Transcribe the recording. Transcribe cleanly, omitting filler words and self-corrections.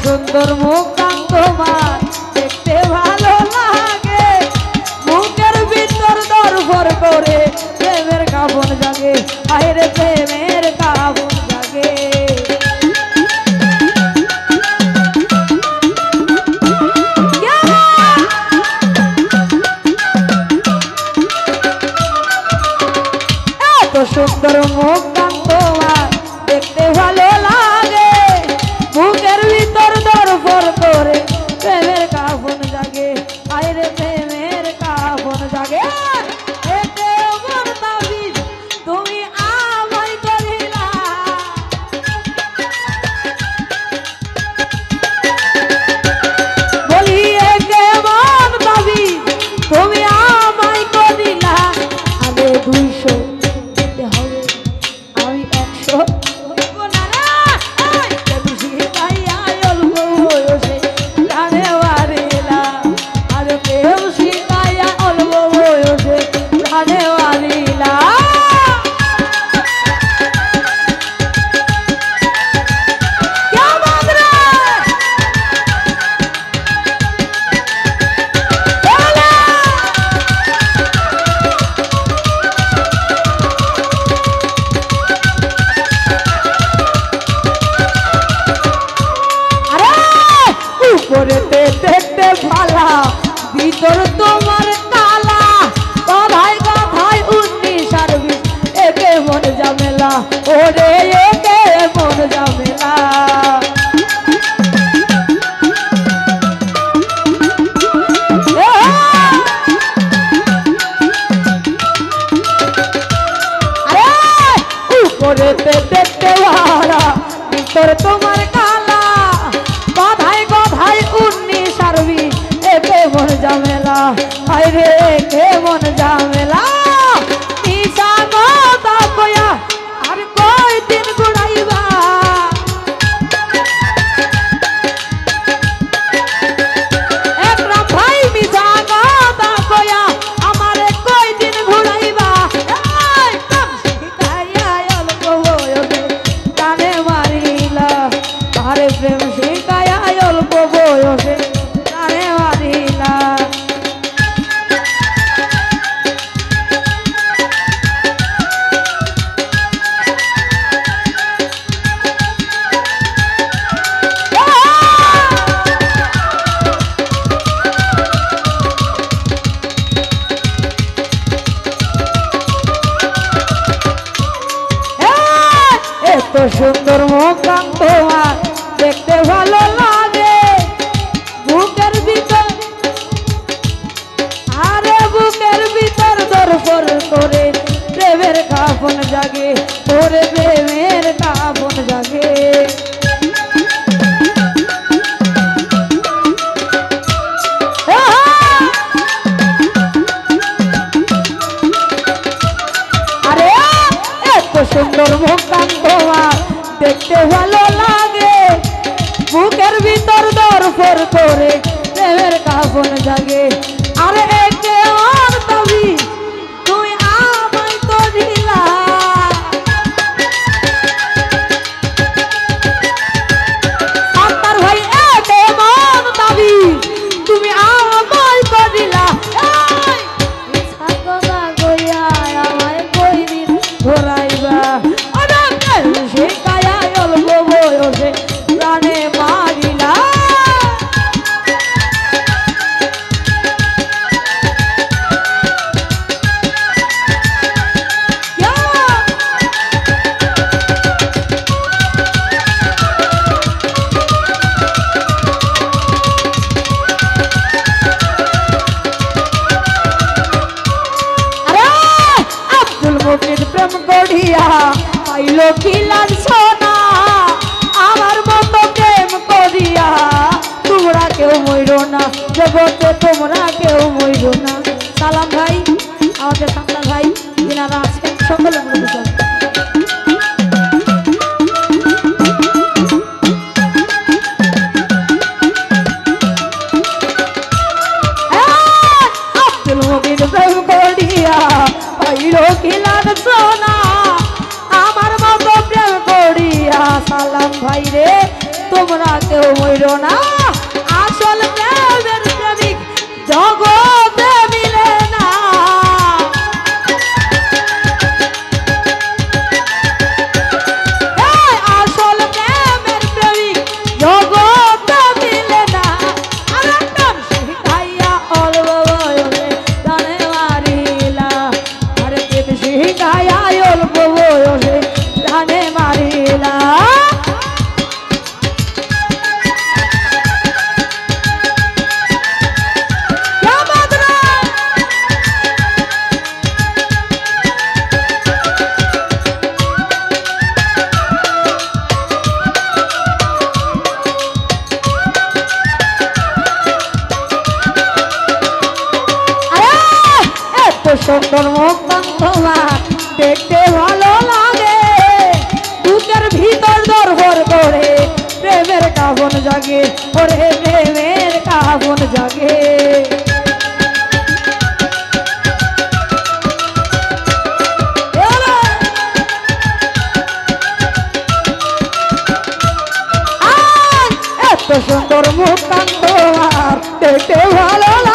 সুন্দর মুখ কান তোমার দেখতে ভালো লাগে, মুখের ভিতর দরফর করে প্রেমের কাফন জাগে, আরে প্রেমের কাফন জাগে। এত সুন্দর মুখ কান তোমার দেখতে ভালো লাগে, বুকের ভিতর দরফর করে প্রেমের কাফন জাগে, আরে প্রেমের কাফন জাগে। তুমি আমায় করিলা বলি কেমন দাবি, তুমি আমায় করিলা, আগে 200 দিতে হবে, আমি 100 দেখতে ভালা, ভিতর তোমার কালা, কথায় কথায় 19 একে মন ঝামেলা, ওরে একে মন ঝামেলা। উপরেতে দেখতে ভালা, ভিতর তোমার কালা, কথায় কথায় 19 একে মন ঝামেলা, আরে একে মন ঝামেলা। নিশা কথা কয়া আর কয় দিন ঘুরাইবা, একরাম ভাই মিশা কথা কয়া আমারে কয় দিন ঘুরাইবা, কানে মারিলা, আরে প্রেম শিখায়া অল্প বয়সে কানে মারিলা। এত সুন্দর মুখ কান তোমার দেখতে ভালো লাগে, বুকের ভিতর আরে বুকের ভিতর দরফর করে প্রেমের কাফন জাগে, ওরে প্রেমের কাফন জাগে। আরে এত সুন্দর মুখ কান তোমার দেখতে ভালো লাগে, বুকের ভিতর দরফর করে প্রেমের কাফন জাগে, আরে একে আর দাবি, তুমি আমায় তো দিলা, আপনার ভাই একে মন দাবি, তুমি আমায় তো দিলা, আমায় কই দিন ঘোরাইবা, শিখায়া অল্প বয়সে প্রাণে মারিলা। আব্দুল মুকিন প্রেম করিয়া পাইল কি লাজ সোনা, আমার মতো প্রেম করিয়া তোমরা কেউ মইরো না, জগতে তোমরা কেউ মইরো না। সালাম ভাই, আমাদের সামলার ভাই যিনারা আছেন সকলে মনে আব্দুল মুকিন প্রেম করিয়া পাইল কি লাজ সোনা, আমার মতো প্রেম করিয়া সালাম ভাই রে তোমরা কেউ মইর না আসল প্রেমের প্রেমিক জগতে মিলে না আসল প্রেমের প্রেমিক জগতে মিলে না আমার নাম শিখাইয়া অল্প বয়সে জানে মারিলা আরে প্রেম শিখাইয়া অল্প বয়সে জানে মারিলা সুন্দর মুখখান তোমার দেখতে ভালো লাগে বুকের ভিতর দরবার করে প্রেমের কাফন জাগে ওরে প্রেমের কাফন জাগে এত সুন্দর মুখখান তোমার দেখতে ভালো লাগে